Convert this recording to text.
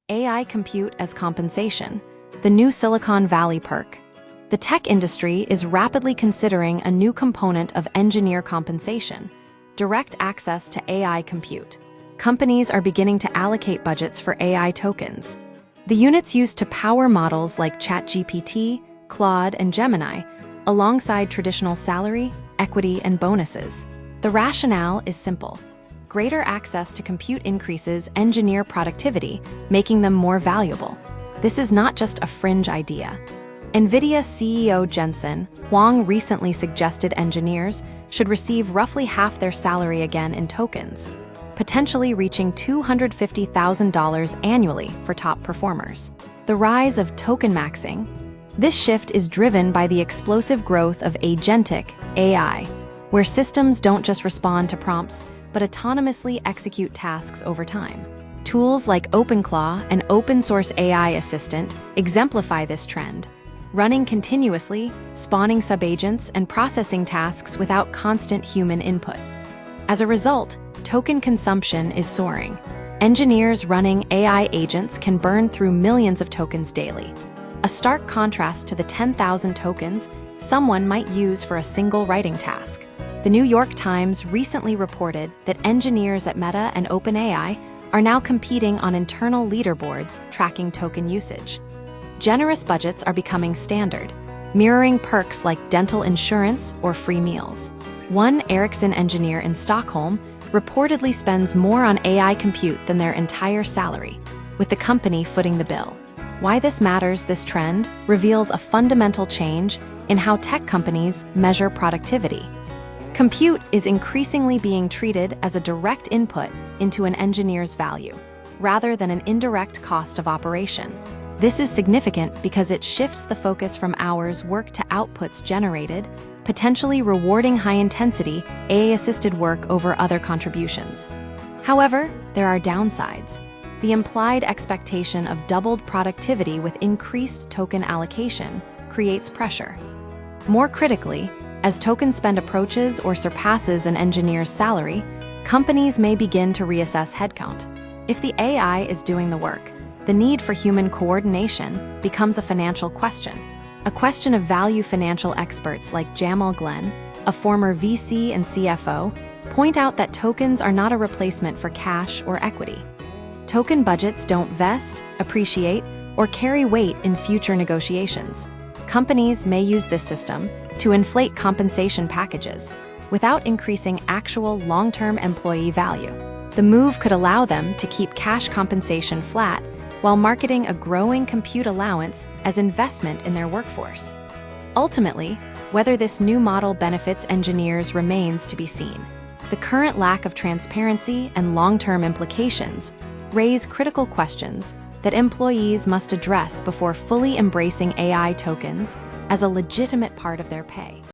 AI compute as compensation, the new Silicon Valley perk. The tech industry is rapidly considering a new component of engineer compensation: direct access to AI compute. Companies are beginning to allocate budgets for AI tokens. The units used to power models like ChatGPT, Claude, and Gemini, alongside traditional salary, equity, and bonuses. The rationale is simple. Greater access to compute increases engineer productivity, making them more valuable. This is not just a fringe idea. NVIDIA CEO Jensen Huang recently suggested engineers should receive roughly half their salary again in tokens, potentially reaching $250,000 annually for top performers. The rise of token maxing. This shift is driven by the explosive growth of agentic AI, where systems don't just respond to prompts, but autonomously execute tasks over time. Tools like OpenClaw, an open-source AI assistant, exemplify this trend, running continuously, spawning subagents, and processing tasks without constant human input. As a result, token consumption is soaring. Engineers running AI agents can burn through millions of tokens daily, a stark contrast to the 10,000 tokens someone might use for a single writing task. The New York Times recently reported that engineers at Meta and OpenAI are now competing on internal leaderboards tracking token usage. Generous budgets are becoming standard, mirroring perks like dental insurance or free meals. One Ericsson engineer in Stockholm reportedly spends more on AI compute than their entire salary, with the company footing the bill. Why this matters: this trend reveals a fundamental change in how tech companies measure productivity. Compute is increasingly being treated as a direct input into an engineer's value, rather than an indirect cost of operation. This is significant because it shifts the focus from hours worked to outputs generated, potentially rewarding high-intensity, AI-assisted work over other contributions. However, there are downsides. The implied expectation of doubled productivity with increased token allocation creates pressure. More critically, as token spend approaches or surpasses an engineer's salary, companies may begin to reassess headcount. If the AI is doing the work, the need for human coordination becomes a financial question. A question of value. Financial experts like Jamal Glenn, a former VC and CFO, point out that tokens are not a replacement for cash or equity. Token budgets don't vest, appreciate, or carry weight in future negotiations. Companies may use this system to inflate compensation packages without increasing actual long-term employee value. The move could allow them to keep cash compensation flat while marketing a growing compute allowance as investment in their workforce. Ultimately, whether this new model benefits engineers remains to be seen. The current lack of transparency and long-term implications raise critical questions that employees must address before fully embracing AI tokens as a legitimate part of their pay.